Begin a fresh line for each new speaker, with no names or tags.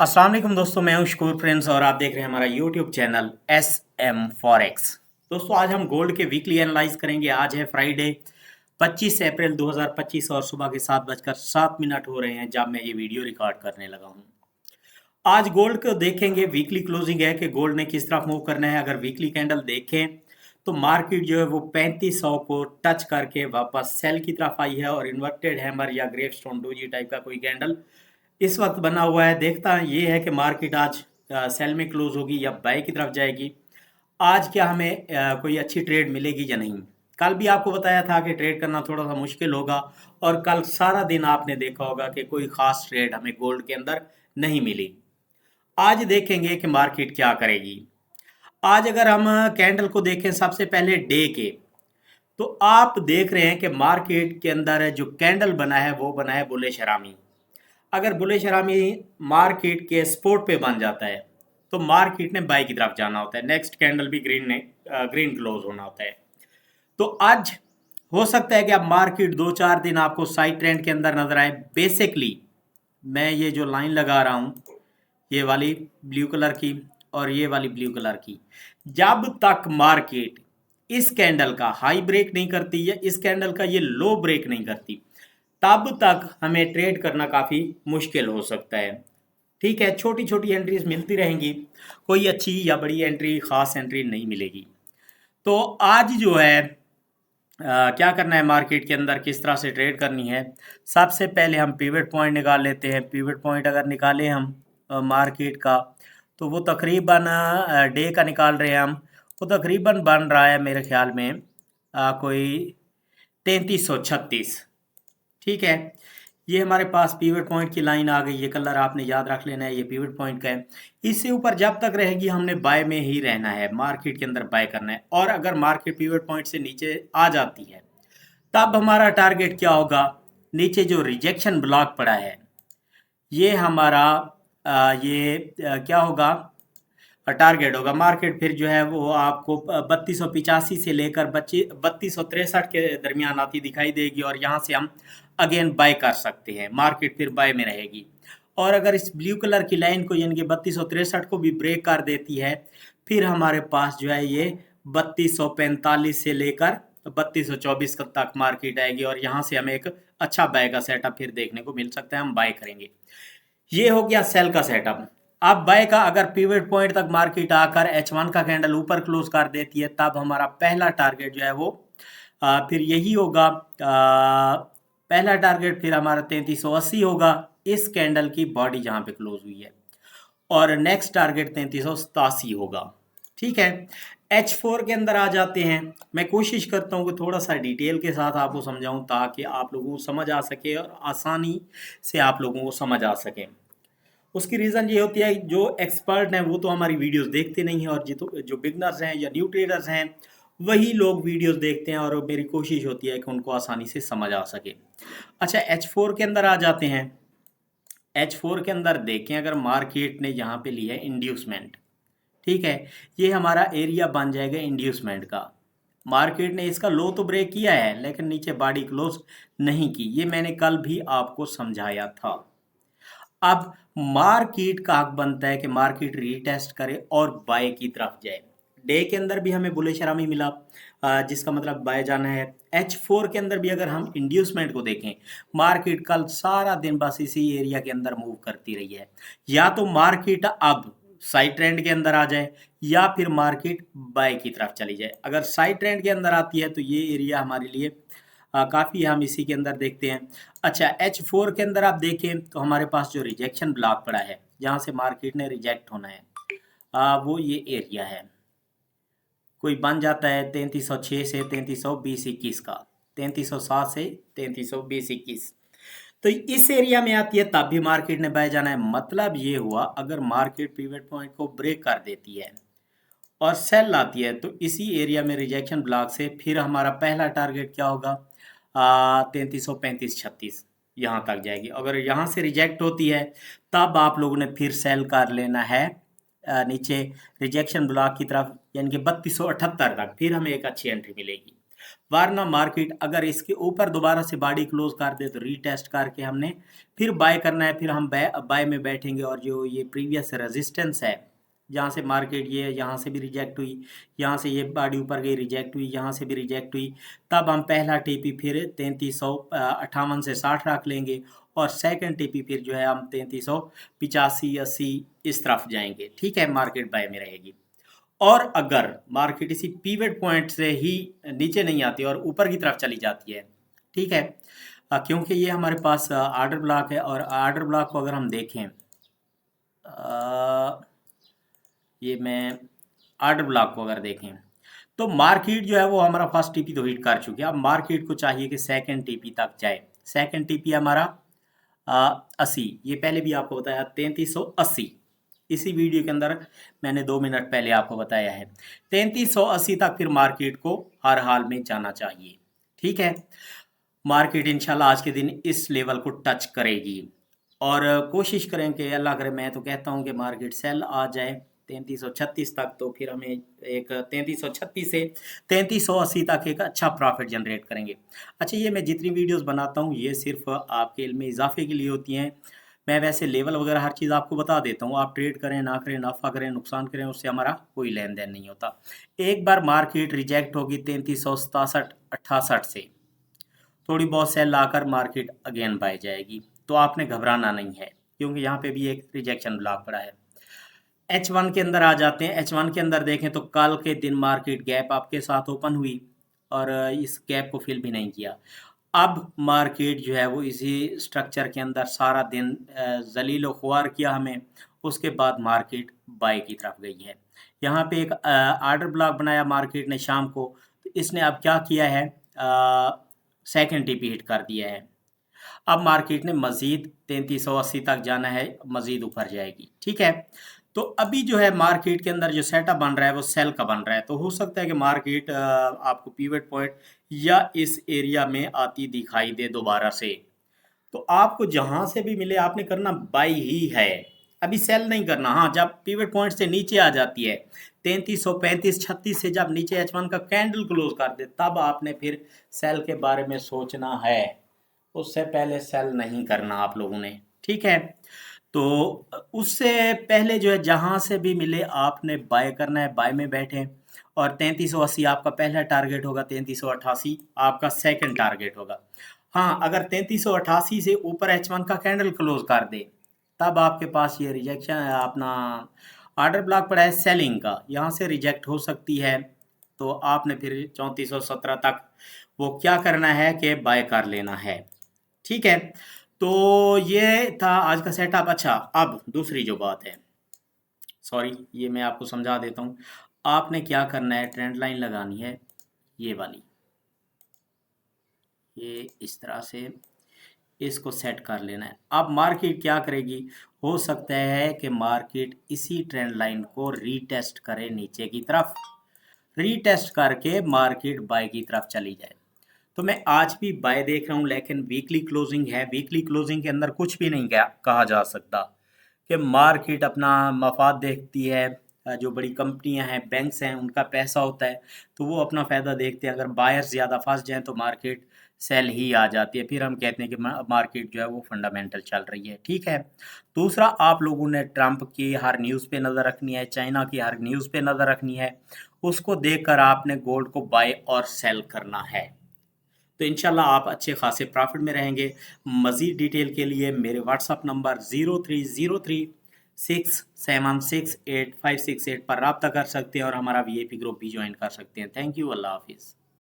अस्सलाम वालेकुम दोस्तों, मैं हूं शकूर फ्रेंड्स और आप देख रहे हैं हमारा YouTube channel S M Forex. दोस्तों, आज हम गोल्ड के वीकली एनालाइज करेंगे। आज है फ्राइडे 25 अप्रैल 2025 और सुबह के 7:07 हो रहे हैं जब मैं ये वीडियो रिकॉर्ड करने लगा हूं। आज गोल्ड को देखेंगे, वीकली क्लोजिंग है कि गोल्ड ने किस तरफ मूव करना है। अगर वीकली कैंडल देखें तो मार्केट जो है वो 3500 को टच करके वापस सेल की तरफ आई है और इन्वर्टेड हैमर या ग्रेवस्टोन डोजी टाइप का कोई कैंडल इस वक्त बना हुआ है। देखता ये है कि मार्केट आज सेल में क्लोज होगी या बाय की तरफ जाएगी। आज क्या हमें कोई अच्छी ट्रेड मिलेगी या नहीं। कल भी आपको बताया था कि ट्रेड करना थोड़ा सा मुश्किल होगा और कल सारा दिन आपने देखा होगा कि कोई खास ट्रेड हमें गोल्ड के अंदर नहीं मिली। आज देखेंगे कि मार्केट क्या करेगी। आज अगर हम कैंडल को देखें सबसे पहले डे के, तो आप देख रहे हैं कि मार्केट के अंदर जो कैंडल बना है वो बना है बुलिश हरामी। अगर बुलिश हरामी मार्केट के सपोर्ट पे बन जाता है तो मार्केट ने बाई की तरफ जाना होता है। नेक्स्ट कैंडल भी ग्रीन क्लोज होना होता है। तो आज हो सकता है कि अब मार्केट 2-4 दिन आपको साइड ट्रेंड के अंदर नजर आए। बेसिकली मैं ये जो लाइन लगा रहा हूँ, ये वाली ब्लू कलर की और ये वाली ब्लू कलर की, जब तक मार्केट इस कैंडल का हाई ब्रेक नहीं करती या इस कैंडल का ये लो ब्रेक नहीं करती, तब तक हमें ट्रेड करना काफ़ी मुश्किल हो सकता है। ठीक है, छोटी छोटी एंट्रीज मिलती रहेंगी, कोई अच्छी या बड़ी एंट्री, खास एंट्री नहीं मिलेगी। तो आज जो है क्या करना है मार्केट के अंदर, किस तरह से ट्रेड करनी है। सबसे पहले हम पिवट पॉइंट निकाल लेते हैं। पिवट पॉइंट अगर निकालें हम मार्केट का, तो वो तकरीबन डे का निकाल रहे हैं हम, वो तकरीबन बन रहा है मेरे ख्याल में कोई 3336। ठीक है, ये हमारे पास पिवट पॉइंट की लाइन आ गई। ये कलर आपने याद रख लेना है, ये पिवट पॉइंट का है। इससे ऊपर जब तक रहेगी हमने बाय में ही रहना है, मार्केट के अंदर बाय करना है। और अगर मार्केट पिवट पॉइंट से नीचे आ जाती है तब हमारा टारगेट क्या होगा। नीचे जो रिजेक्शन ब्लॉक पड़ा है ये हमारा क्या होगा, टारगेट होगा। मार्केट फिर जो है वो आपको 3285 से लेकर 3263 के दरमियान आती दिखाई देगी और यहाँ से हम अगेन बाय कर सकते हैं। मार्केट फिर बाय में रहेगी और अगर इस ब्लू कलर की लाइन को यानी कि 3263 को भी ब्रेक कर देती है, फिर हमारे पास जो है ये 3245 से लेकर 3224 तक मार्केट आएगी और यहाँ से हमें एक अच्छा बाय का सेटअप फिर देखने को मिल सकता है, हम बाय करेंगे। ये हो गया सेल का सेटअप। अब बाय का, अगर पिवट पॉइंट तक मार्केट आकर H1 का कैंडल ऊपर क्लोज कर देती है तब हमारा पहला टारगेट जो है वो फिर यही होगा। पहला टारगेट फिर हमारा 3380 होगा, इस कैंडल की बॉडी जहां पे क्लोज हुई है। और नेक्स्ट टारगेट 3387 होगा। ठीक है, H4 के अंदर आ जाते हैं। मैं कोशिश करता हूँ कि थोड़ा सा डिटेल के साथ आपको समझाऊं ताकि आप लोगों को समझ आ सके और आसानी से आप लोगों को समझ आ सके। उसकी रीज़न ये होती है, जो एक्सपर्ट हैं वो तो हमारी वीडियोस देखते नहीं हैं और जो बिगनर्स हैं या न्यू ट्रेडर्स हैं वही लोग वीडियोस देखते हैं और मेरी कोशिश होती है कि उनको आसानी से समझ आ सके। अच्छा, H4 के अंदर आ जाते हैं। H4 के अंदर देखें, अगर मार्केट ने यहाँ पे लिया है इंड्यूसमेंट, ठीक है, ये हमारा एरिया बन जाएगा इंड्यूसमेंट का। मार्केट ने इसका लो तो ब्रेक किया है लेकिन नीचे बॉडी क्लोज नहीं की, ये मैंने कल भी आपको समझाया था। अब मार्केट का हक बनता है कि मार्केट रीटेस्ट करे और बाय की तरफ जाए। डे के अंदर भी हमें बुलिश हरामी मिला, जिसका मतलब बाय जाना है। H4 के अंदर भी अगर हम इंड्यूसमेंट को देखें, मार्केट कल सारा दिन बस इसी एरिया के अंदर मूव करती रही है। या तो मार्केट अब साइड ट्रेंड के अंदर आ जाए या फिर मार्केट बाय की तरफ चली जाए। अगर साइड ट्रेंड के अंदर आती है तो ये एरिया हमारे लिए काफ़ी, हम इसी के अंदर देखते हैं। अच्छा, H4 के अंदर आप देखें तो हमारे पास जो रिजेक्शन ब्लॉक पड़ा है जहाँ से मार्केट ने रिजेक्ट होना है, वो ये एरिया है। कोई बन जाता है 3306 से 3320-21 का, 3307 से 3320-21। तो इस एरिया में आती है तब भी मार्केट ने बाय जाना है। मतलब ये हुआ, अगर मार्केट पिवट पॉइंट को ब्रेक कर देती है और सेल आती है तो इसी एरिया में रिजेक्शन ब्लॉक से फिर हमारा पहला टारगेट क्या होगा, 3335-36 यहाँ तक जाएगी। अगर यहाँ से रिजेक्ट होती है तब आप लोगों ने फिर सेल कर लेना है नीचे रिजेक्शन ब्लॉक की तरफ, यानी कि 3278 तक, फिर हमें एक अच्छी एंट्री मिलेगी। वरना मार्केट अगर इसके ऊपर दोबारा से बॉडी क्लोज कर दे तो रीटेस्ट करके हमने फिर बाय करना है, फिर हम बाय में बैठेंगे। और जो ये प्रीवियस रेजिस्टेंस है जहाँ से मार्केट ये यहाँ से भी रिजेक्ट हुई, यहाँ से ये बॉडी ऊपर गई रिजेक्ट हुई, यहाँ से भी रिजेक्ट हुई, तब हम पहला टीपी फिर 3358 से 60 रख लेंगे और सेकंड टीपी फिर जो है हम 3385 80 इस तरफ जाएंगे। ठीक है, मार्केट बाय में रहेगी। और अगर मार्केट इसी पीवट पॉइंट से ही नीचे नहीं आती और ऊपर की तरफ चली जाती है, ठीक है, क्योंकि ये हमारे पास आर्डर ब्लॉक है और आर्डर ब्लॉक को अगर हम देखें, ये मैं आर्डर ब्लॉक को अगर देखें तो मार्केट जो है वो हमारा फर्स्ट टीपी तो हिट कर चुकी है। अब मार्केट को चाहिए कि सेकंड टीपी तक जाए। सेकंड टीपी हमारा 80, ये पहले भी आपको बताया 3380, इसी वीडियो के अंदर मैंने 2 मिनट पहले आपको बताया है। 3380 तक फिर मार्केट को हर हाल में जाना चाहिए। ठीक है, मार्केट इंशाल्लाह आज के दिन इस लेवल को टच करेगी और कोशिश करें कि अल्लाह करे, मैं तो कहता हूं कि मार्केट सेल आ जाए 3336 तक, तो फिर हमें एक 3336 से 3380 तक एक अच्छा प्रॉफिट जनरेट करेंगे। अच्छा, ये मैं जितनी वीडियोस बनाता हूँ ये सिर्फ आपके इल्म में इजाफे के लिए होती हैं। मैं वैसे लेवल वगैरह हर चीज़ आपको बता देता हूँ, आप ट्रेड करें ना करें, नफ़ा करें नुकसान करें, उससे हमारा कोई लेन देन नहीं होता। एक बार मार्केट रिजेक्ट होगी 3367 68 से, थोड़ी बहुत सेल लाकर मार्केट अगेन बाय जाएगी, तो आपने घबराना नहीं है क्योंकि यहाँ पे भी एक रिजेक्शन ब्लॉक पड़ा है। H1 के अंदर आ जाते हैं। H1 के अंदर देखें तो कल के दिन मार्केट गैप आपके साथ ओपन हुई और इस गैप को फिल भी नहीं किया। अब मार्केट जो है वो इसी स्ट्रक्चर के अंदर सारा दिन जलील ख्वार किया हमें, उसके बाद मार्केट बाय की तरफ गई है। यहाँ पे एक आर्डर ब्लॉक बनाया मार्केट ने शाम को, तो इसने अब क्या किया है, सेकंड टीपी हिट कर दिया है। अब मार्केट ने मजीद 3380 तक जाना है, मजीद ऊपर जाएगी। ठीक है, तो अभी जो है मार्केट के अंदर जो सेटअप बन रहा है वो सेल का बन रहा है, तो हो सकता है कि मार्केट आपको पीवट पॉइंट या इस एरिया में आती दिखाई दे दोबारा से। तो आपको जहां से भी मिले आपने करना बाई ही है, अभी सेल नहीं करना। हाँ, जब पीवट पॉइंट से नीचे आ जाती है 3335 36 से जब नीचे H1 का कैंडल क्लोज कर दे, तब आपने फिर सेल के बारे में सोचना है, उससे पहले सेल नहीं करना आप लोगों ने। ठीक है, तो उससे पहले जो है जहां से भी मिले आपने बाय करना है, बाय में बैठे। और 3380 आपका पहला टारगेट होगा, 3388 आपका सेकंड टारगेट होगा। हाँ, अगर 3388 से ऊपर H1 का कैंडल क्लोज कर दे, तब आपके पास ये रिजेक्शन अपना ऑर्डर ब्लॉक पड़ा है सेलिंग का, यहाँ से रिजेक्ट हो सकती है। तो आपने फिर 3417 तक वो क्या करना है कि बाय कर लेना है। ठीक है, तो ये था आज का सेटअप। अच्छा, अब दूसरी जो बात है, सॉरी ये मैं आपको समझा देता हूँ। आपने क्या करना है, ट्रेंड लाइन लगानी है ये वाली, ये इस तरह से इसको सेट कर लेना है। अब मार्केट क्या करेगी, हो सकता है कि मार्केट इसी ट्रेंड लाइन को रीटेस्ट करे नीचे की तरफ, रीटेस्ट करके मार्केट बाय की तरफ चली जाए। तो मैं आज भी बाय देख रहा हूँ, लेकिन वीकली क्लोजिंग है, वीकली क्लोजिंग के अंदर कुछ भी नहीं कहा जा सकता कि मार्केट अपना मफाद देखती है। जो बड़ी कंपनियां हैं, बैंक्स हैं, उनका पैसा होता है तो वो अपना फ़ायदा देखते हैं। अगर बायर्स ज़्यादा फंस जाएं तो मार्केट सेल ही आ जाती है, फिर हम कहते हैं कि मार्केट जो है वो फंडामेंटल चल रही है। ठीक है, दूसरा आप लोगों ने ट्रंप की हर न्यूज़ पे नज़र रखनी है, चाइना की हर न्यूज़ पे नज़र रखनी है, उसको देखकर आपने गोल्ड को बाय और सेल करना है। तो इंशाल्लाह आप अच्छे खासे प्रॉफिट में रहेंगे। मज़ीद डिटेल के लिए मेरे व्हाट्सअप नंबर 03036768 568 पर रब्ता कर सकते हैं और हमारा VIP ग्रुप भी ज्वाइन कर सकते हैं। थैंक यू, अल्लाह हाफिज़।